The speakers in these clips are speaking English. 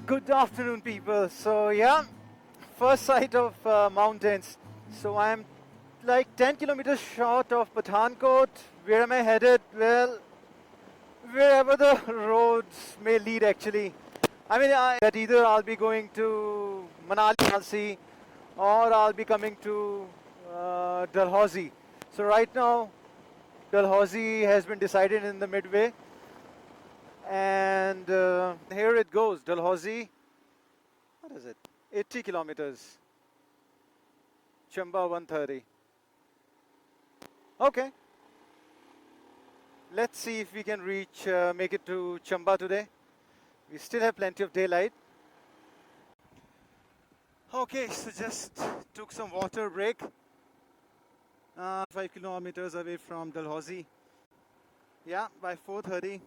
Good afternoon, people. So yeah, first sight of mountains. So I'm like 10 kilometers short of Pathankot. Where am I headed? Well, wherever the roads may lead actually. That either I'll be going to Manali, or I'll be coming to Dalhousie. So right now, Dalhousie has been decided in the midway. And here it goes, Dalhousie. What is it? 80 kilometers. Chamba 130. Okay. Let's see if we can make it to Chamba today. We still have plenty of daylight. Okay, so just took some water break. 5 kilometers away from Dalhousie. Yeah, by 4:30.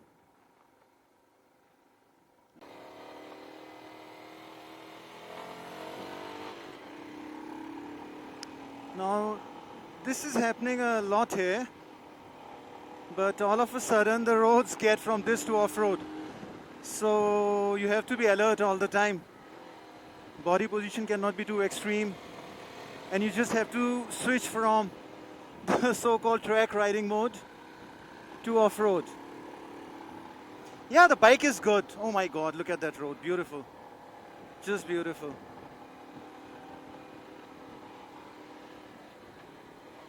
Now, this is happening a lot here, but all of a sudden the roads get from this to off-road. So you have to be alert all the time. Body position cannot be too extreme, and you just have to switch from the so-called track riding mode to off-road. Yeah, the bike is good. Oh my God, look at that road, beautiful. Just beautiful.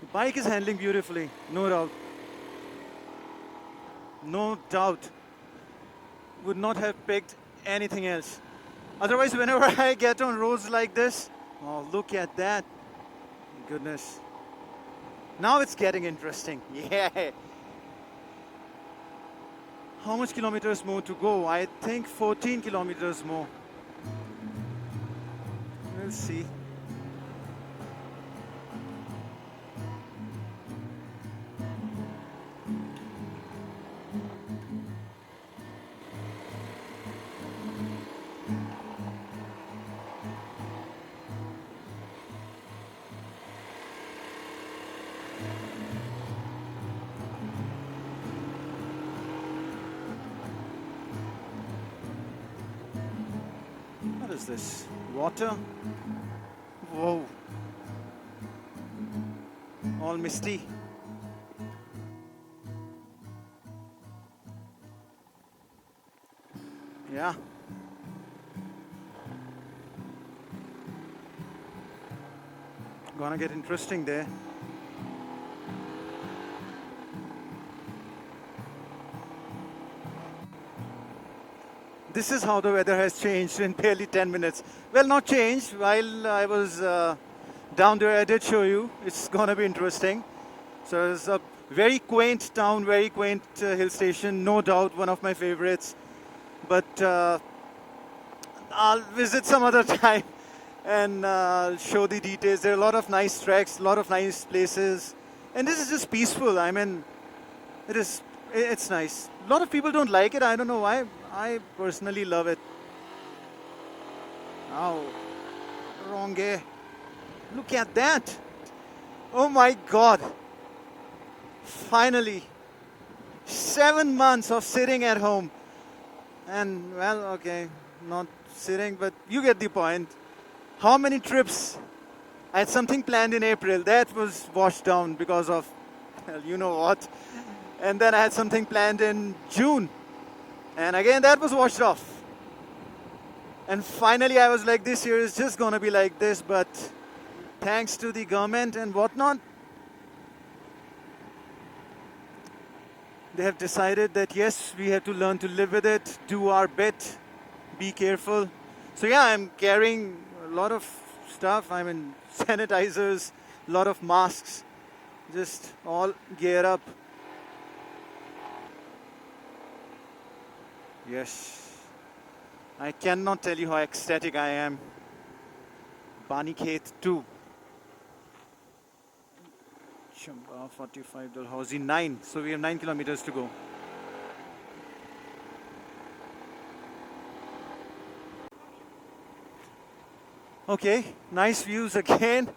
The bike is handling beautifully, no doubt. No doubt. Would not have picked anything else. Otherwise, whenever I get on roads like this, oh, look at that. Goodness. Now it's getting interesting. Yeah. How much kilometers more to go? I think 14 kilometers more. We'll see. What is this? Water? Whoa. All misty. Yeah. Gonna get interesting there. This is how the weather has changed in barely 10 minutes. Well, not changed. While I was down there, I did show you. It's gonna be interesting. So it's a very quaint town, very quaint hill station. No doubt one of my favorites. But I'll visit some other time and show the details. There are a lot of nice tracks, a lot of nice places. And this is just peaceful. I mean, it's nice. A lot of people don't like it. I don't know why. I personally love it. Oh, wrong way. Look at that. Oh my God. Finally. 7 months of sitting at home. And well, okay, not sitting, but you get the point. How many trips? I had something planned in April. That was washed down because of, well, you know what. And then I had something planned in June. And again, that was washed off. And finally, I was like, this year is just going to be like this. But thanks to the government and whatnot, they have decided that, yes, we have to learn to live with it, do our bit, be careful. So yeah, I'm carrying a lot of stuff. I mean, sanitizers, a lot of masks, just all gear up. Yes, I cannot tell you how ecstatic I am. Banikhet 2. Chamba 45, Dalhousie 9. So we have 9 kilometers to go. Okay, nice views again.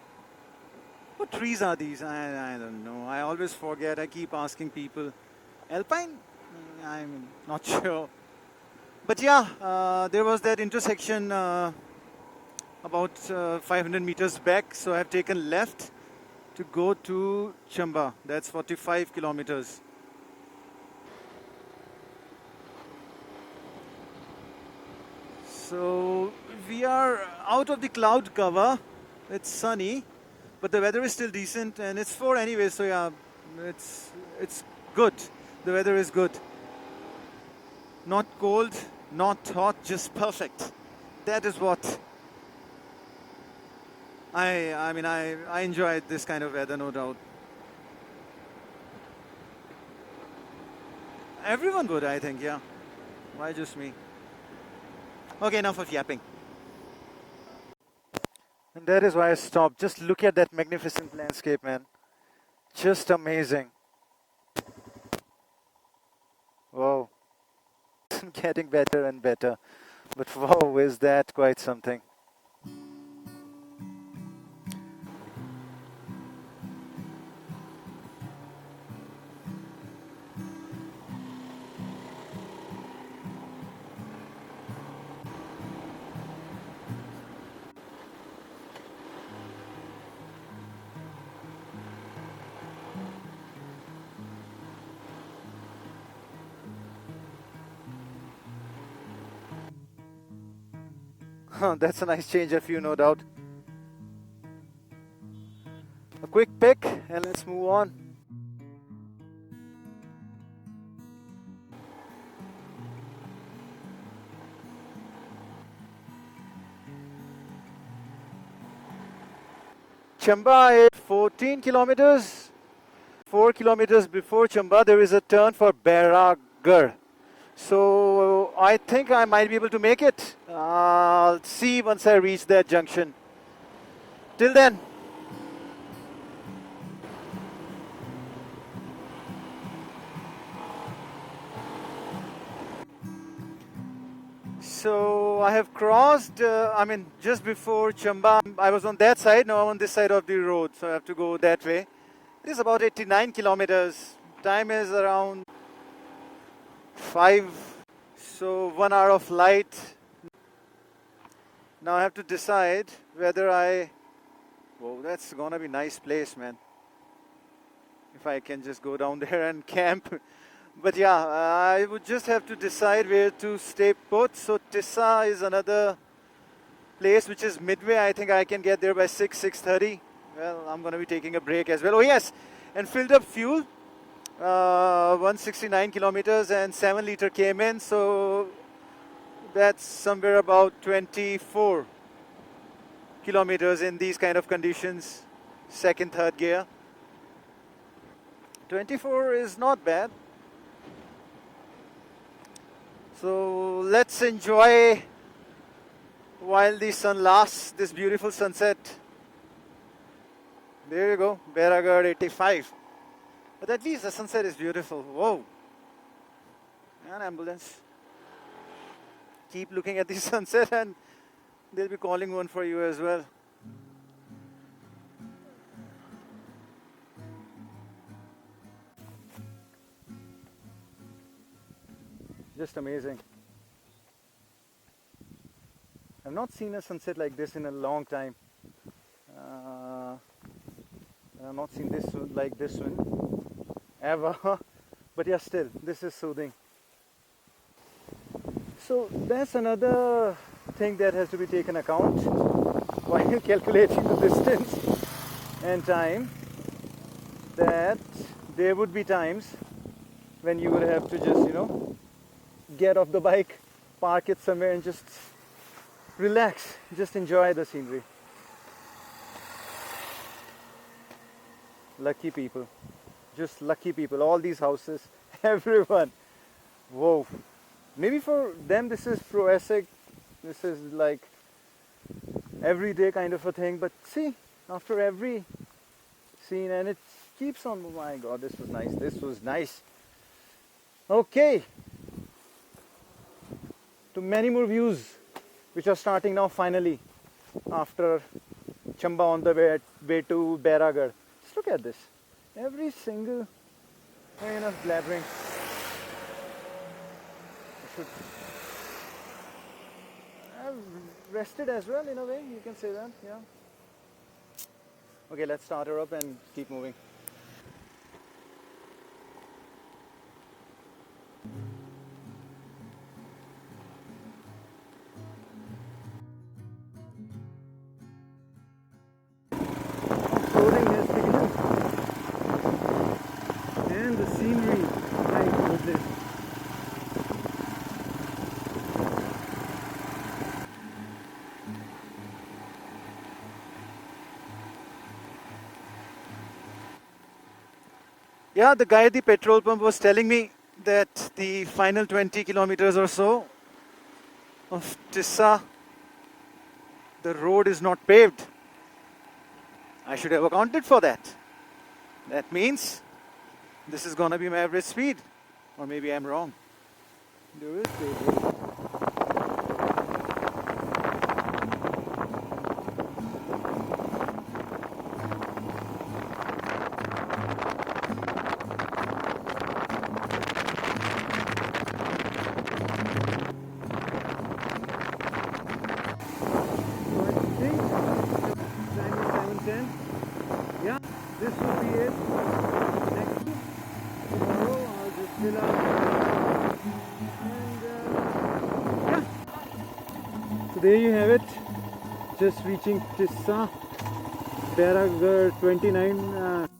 What trees are these? I don't know. I always forget. I keep asking people. Alpine? I'm not sure. But yeah, there was that intersection about 500 meters back, so I have taken left to go to Chamba. That's 45 kilometers. So we are out of the cloud cover. It's sunny, but the weather is still decent, and it's 4 anyway. So yeah, it's good. The weather is good. Not cold, not hot, just perfect. That is what I enjoy this kind of weather, no doubt. Everyone would, I think, yeah. Why just me? Okay, enough of yapping. And that is why I stopped. Just look at that magnificent landscape, man. Just amazing. Wow. Getting better and better. But wow, is that quite something. That's a nice change of view, no doubt. A quick pick and let's move on. Chamba is 14 kilometers. 4 kilometers before Chamba, there is a turn for Beragar. So I think I might be able to make it. I'll see once I reach that junction. Till then. So I have crossed, just before Chamba, I was on that side, now I'm on this side of the road, so I have to go that way. It is about 89 kilometers. Time is around 5, so 1 hour of light. Now I have to decide whether whoa, that's gonna be a nice place, man. If I can just go down there and camp. But yeah, I would just have to decide where to stay put. So Tissa is another place which is midway. I think I can get there by 6:30. Well, I'm going to be taking a break as well. Oh yes, and filled up fuel. 169 kilometers and 7 liter came in. So that's somewhere about 24 kilometers in these kind of conditions. Second, third gear. 24 is not bad. So let's enjoy while the sun lasts this beautiful sunset. There you go, Beragar 85. But at least the sunset is beautiful. Whoa. An ambulance. Keep looking at the sunset and they'll be calling one for you as well. Just amazing. I've not seen a sunset like this in a long time. I've not seen this like this one ever. But yeah, still, this is soothing. So that's another thing that has to be taken account while calculating the distance and time, that there would be times when you would have to just, get off the bike, park it somewhere and just relax, just enjoy the scenery. Lucky people, just lucky people, all these houses, everyone. Whoa, maybe for them this is proetic, this is like everyday kind of a thing, but see, after every scene, and it keeps on, oh my god, this was nice. Okay, to many more views which are starting now finally after Chamba on the way to Beragar. Just look at this. Every single enough blabbering. I've rested as well in a way, you can say that, yeah. Okay, let's start her up and keep moving. Offroading has begun. And the scenery, my goodness. Yeah, the guy at the petrol pump was telling me that the final 20 kilometers or so of Tissa, the road is not paved. I should have accounted for that. That means this is gonna be my average speed. Or maybe I'm wrong. There is paved road. Yeah, this will be it. Next week, tomorrow I'll just fill up and yeah. So there you have it. Just reaching Tissa, Paragar 29.